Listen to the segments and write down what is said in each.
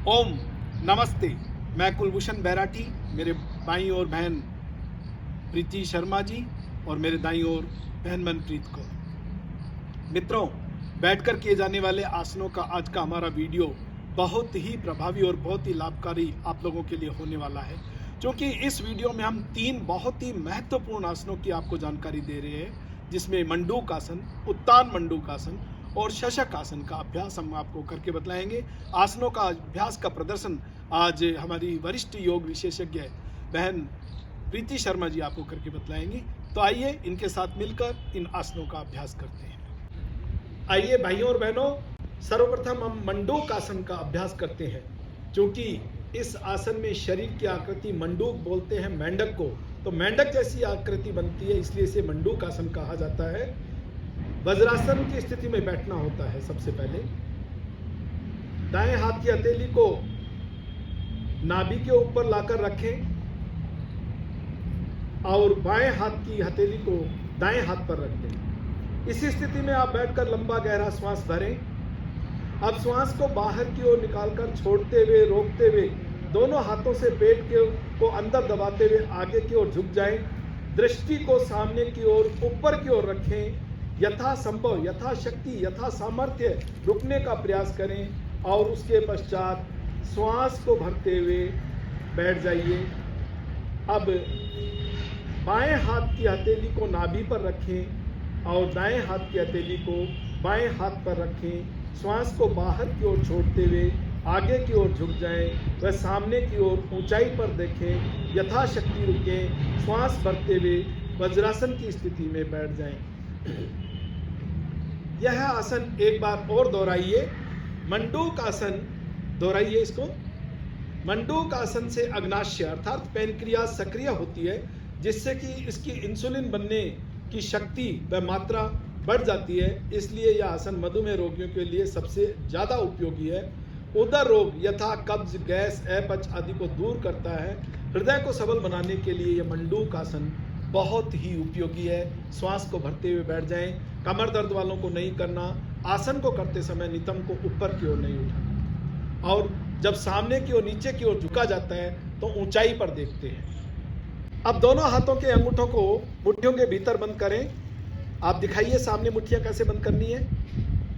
ओम नमस्ते। मैं कुलभूषण बैराठी, मेरे बाईं ओर बहन प्रीति शर्मा जी और मेरे दाईं ओर बहन मनप्रीत कौर। मित्रों, बैठकर किए जाने वाले आसनों का आज का हमारा वीडियो बहुत ही प्रभावी और बहुत ही लाभकारी आप लोगों के लिए होने वाला है, क्योंकि इस वीडियो में हम 3 बहुत ही महत्वपूर्ण आसनों की आपको जानकारी दे रहे हैं, जिसमें मंडूक आसन, उत्तान मंडूक आसन और शशक आसन का अभ्यास हम आपको करके बतलाएंगे। आसनों का अभ्यास का प्रदर्शन आज हमारी वरिष्ठ योग विशेषज्ञ बहन प्रीति शर्मा जी आपको करके बतलाएंगी। तो आइए इनके साथ मिलकर इन आसनों का अभ्यास करते हैं। आइए भाइयों और बहनों, सर्वप्रथम हम मंडूक आसन का अभ्यास करते हैं, क्योंकि इस आसन में शरीर की आकृति मंडूक बोलते हैं मेंढक को, तो मेंढक जैसी आकृति बनती है, इसलिए इसे मंडूक आसन कहा जाता है। वज्रासन की स्थिति में बैठना होता है। सबसे पहले दाएं हाथ की हथेली को नाभि के ऊपर लाकर रखें और बाएं हाथ की हथेली को दाएं हाथ पर रख दें। इसी स्थिति में आप बैठकर लंबा गहरा श्वास भरें। अब श्वास को बाहर की ओर निकालकर छोड़ते हुए, रोकते हुए दोनों हाथों से पेट को अंदर दबाते हुए आगे की ओर झुक जाएं। दृष्टि को सामने की ओर, ऊपर की ओर रखें। यथा संभव, यथाशक्ति, यथा सामर्थ्य रुकने का प्रयास करें और उसके पश्चात श्वास को भरते हुए बैठ जाइए। अब बाएं हाथ की हथेली को नाभि पर रखें और दाएं हाथ की हथेली को बाएं हाथ पर रखें। श्वास को बाहर की ओर छोड़ते हुए आगे की ओर झुक जाएं, वह सामने की ओर ऊंचाई पर देखें। यथाशक्ति रुकें, श्वास भरते हुए वज्रासन की स्थिति में बैठ जाएं। यह आसन एक बार और दोहराइए। मंडूक आसन दोहराइए इसको। मंडूक आसन से अग्नाशय अर्थात पैनक्रियाज सक्रिय होती है, जिससे कि इसकी इंसुलिन बनने की शक्ति व मात्रा बढ़ जाती है। इसलिए यह आसन मधुमेह रोगियों के लिए सबसे ज़्यादा उपयोगी है। उदर रोग यथा कब्ज, गैस, अपच आदि को दूर करता है। हृदय को सबल बनाने के लिए यह मंडूक आसन बहुत ही उपयोगी है। श्वास को भरते हुए बैठ जाएं। कमर दर्द वालों को नहीं करना। आसन को करते समय नितंब को ऊपर की ओर नहीं उठाना और जब सामने की ओर, नीचे की ओर झुका जाता है तो ऊंचाई पर देखते हैं। अब दोनों हाथों के अंगूठों को मुट्ठियों के भीतर बंद करें। आप दिखाइए सामने मुट्ठियां कैसे बंद करनी है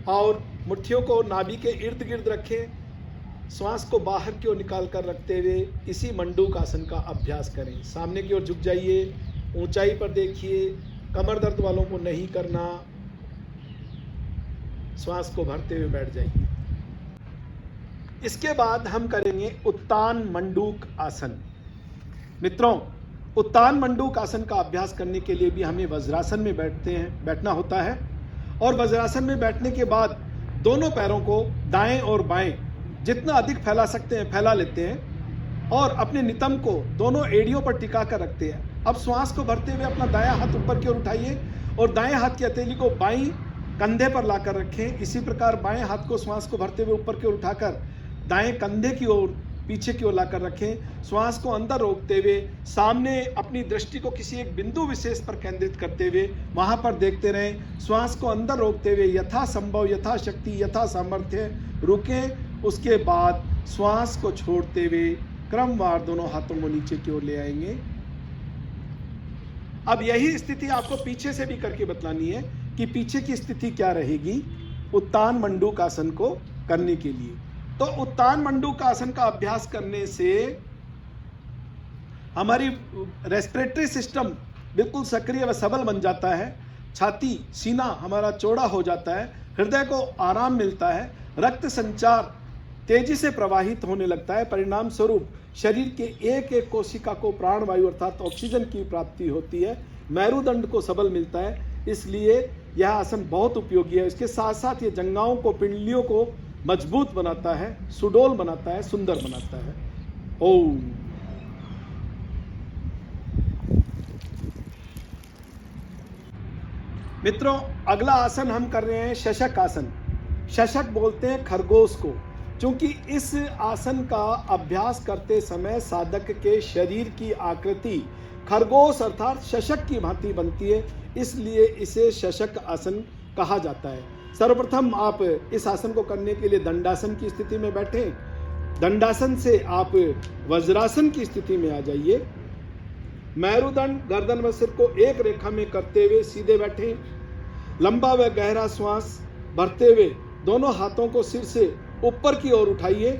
और मुट्ठियों को नाभि के इर्द गिर्द रखें। श्वास को बाहर की ओर निकाल कर रखते हुए इसी मंडूक आसन का अभ्यास करें। सामने की ओर झुक जाइए, ऊंचाई पर देखिए। कमर दर्द वालों को नहीं करना। श्वास को भरते हुए बैठ जाइए। इसके बाद हम करेंगे उत्तान मंडूक आसन। मित्रों, उत्तान मंडूक आसन का अभ्यास करने के लिए भी हमें वज्रासन में बैठना होता है और वज्रासन में बैठने के बाद दोनों पैरों को दाएं और बाएं जितना अधिक फैला सकते हैं फैला लेते हैं और अपने नितंब को दोनों एड़ियों पर टिका कर रखते हैं। अब श्वास को भरते हुए अपना दायां हाथ ऊपर की ओर उठाइए और दाएं हाथ की हथेली को बाईं कंधे पर लाकर रखें। इसी प्रकार बाएं हाथ को श्वास को भरते हुए ऊपर की ओर उठाकर दाएं कंधे की ओर, पीछे की ओर लाकर रखें। श्वास को अंदर रोकते हुए सामने अपनी दृष्टि को किसी एक बिंदु विशेष पर केंद्रित करते हुए वहां पर देखते रहें। श्वास को अंदर रोकते हुए यथा संभव, यथाशक्ति, यथा सामर्थ्य रुकें। उसके बाद श्वास को छोड़ते हुए क्रमवार दोनों हाथों को नीचे की ओर ले आएंगे। अब यही स्थिति आपको पीछे से भी करके बतलानी है कि पीछे की स्थिति क्या रहेगी उत्तान मंडूक आसन को करने के लिए। तो उत्तान मंडूक आसन का अभ्यास करने से हमारी रेस्पिरेटरी सिस्टम बिल्कुल सक्रिय व सबल बन जाता है। छाती, सीना हमारा चौड़ा हो जाता है। हृदय को आराम मिलता है। रक्त संचार तेजी से प्रवाहित होने लगता है। परिणाम स्वरूप शरीर के एक एक कोशिका को प्राणवायु अर्थात ऑक्सीजन की प्राप्ति होती है। मेरुदंड को सबल मिलता है। इसलिए यह आसन बहुत उपयोगी है। इसके साथ साथ ये जंघाओं को, पिंडलियों को मजबूत बनाता है, सुडौल बनाता है, सुंदर बनाता है। ओम। मित्रों, अगला आसन हम कर रहे हैं शशक आसन। शशक बोलते हैं खरगोश को, क्योंकि इस आसन का अभ्यास करते समय साधक के शरीर की आकृति खरगोश अर्थात शशक की भांति बनती है, इसलिए इसे शशक आसन कहा जाता है। सर्वप्रथम आप इस आसन को करने के लिए दंडासन की स्थिति में बैठें दंडासन से आप वज्रासन की स्थिति में आ जाइए। मेरुदंड, गर्दन व सिर को एक रेखा में करते हुए सीधे बैठें। लंबा व गहरा श्वास भरते हुए दोनों हाथों को सिर से ऊपर की ओर उठाइए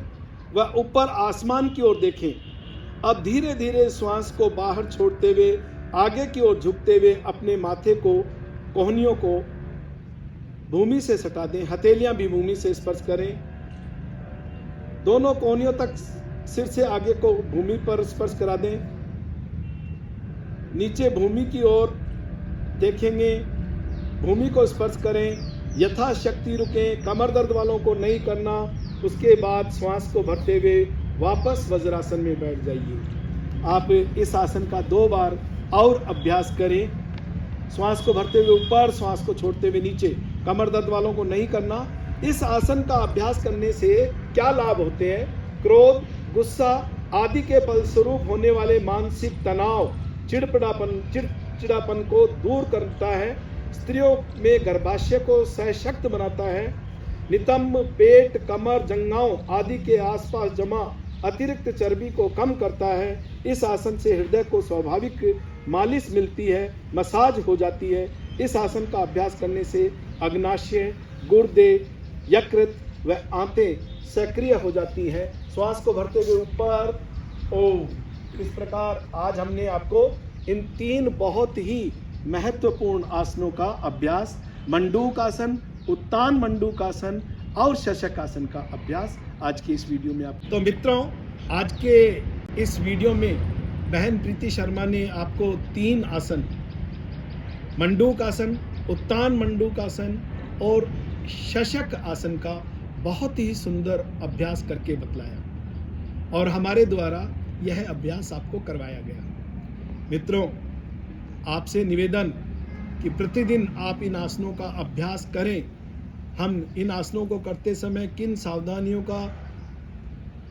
व ऊपर आसमान की ओर देखें। अब धीरे धीरे श्वास को बाहर छोड़ते हुए आगे की ओर झुकते हुए अपने माथे को, कोहनियों को भूमि से सटा दें। हथेलियां भी भूमि से स्पर्श करें। दोनों कोहनियों तक सिर से आगे को भूमि पर स्पर्श करा दें। नीचे भूमि की ओर देखेंगे, भूमि को स्पर्श करें। यथाशक्ति रुकें, कमर दर्द वालों को नहीं करना। उसके बाद श्वास को भरते हुए वापस वज्रासन में बैठ जाइए। आप इस आसन का 2 बार और अभ्यास करें। श्वास को भरते हुए ऊपर, श्वास को छोड़ते हुए नीचे। कमर दर्द वालों को नहीं करना। इस आसन का अभ्यास करने से क्या लाभ होते हैं? क्रोध, गुस्सा आदि के फलस्वरूप होने वाले मानसिक तनाव, चिड़चिड़ापन को दूर करता है। स्त्रियों में गर्भाशय को सशक्त बनाता है। नितंब, पेट, कमर, जंघाओं आदि के आसपास जमा अतिरिक्त चर्बी को कम करता है। इस आसन से हृदय को स्वाभाविक मालिश मिलती है, मसाज हो जाती है। इस आसन का अभ्यास करने से अग्नाशय, गुर्दे, यकृत व आंतें सक्रिय हो जाती हैं। श्वास को भरते हुए ऊपर ओम। इस प्रकार आज हमने आपको इन 3 बहुत ही महत्वपूर्ण आसनों का अभ्यास, मंडूकासन, उत्तान मंडूकासन और शशकासन का अभ्यास आज की इस वीडियो में आप। तो मित्रों, आज के इस वीडियो में बहन प्रीति शर्मा ने आपको 3 आसन, मंडूकासन, उत्तान मंडूकासन और शशक आसन का बहुत ही सुंदर अभ्यास करके बतलाया और हमारे द्वारा यह अभ्यास आपको करवाया गया। मित्रों, आपसे निवेदन कि प्रतिदिन आप इन आसनों का अभ्यास करें। हम इन आसनों को करते समय किन सावधानियों का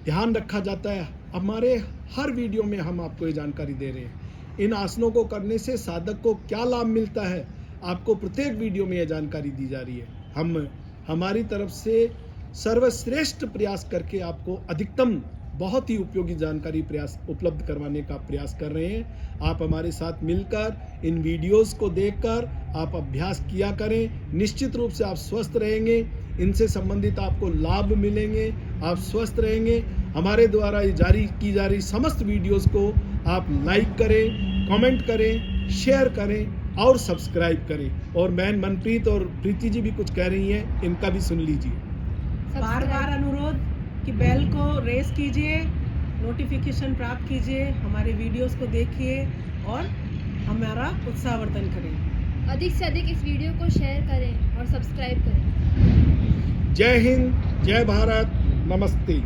ध्यान रखा जाता है, हमारे हर वीडियो में हम आपको ये जानकारी दे रहे हैं। इन आसनों को करने से साधक को क्या लाभ मिलता है, आपको प्रत्येक वीडियो में यह जानकारी दी जा रही है। हम हमारी तरफ से सर्वश्रेष्ठ प्रयास करके आपको अधिकतम बहुत ही उपयोगी जानकारी उपलब्ध करवाने का प्रयास कर रहे हैं। आप हमारे साथ मिलकर इन वीडियोस को देखकर आप अभ्यास किया करें। निश्चित रूप से आप स्वस्थ रहेंगे, इनसे संबंधित आपको लाभ मिलेंगे, आप स्वस्थ रहेंगे। हमारे द्वारा ये जारी की जा रही समस्त वीडियोस को आप लाइक करें, कमेंट करें, शेयर करें और सब्सक्राइब करें। और बहन मनप्रीत और प्रीति जी भी कुछ कह रही हैं, इनका भी सुन लीजिए। बार बार अनुरोध कि बेल को रेस कीजिए, नोटिफिकेशन प्राप्त कीजिए, हमारे वीडियोस को देखिए और हमारा उत्साहवर्धन करें। अधिक से अधिक इस वीडियो को शेयर करें और सब्सक्राइब करें। जय हिंद, जय भारत, नमस्ते।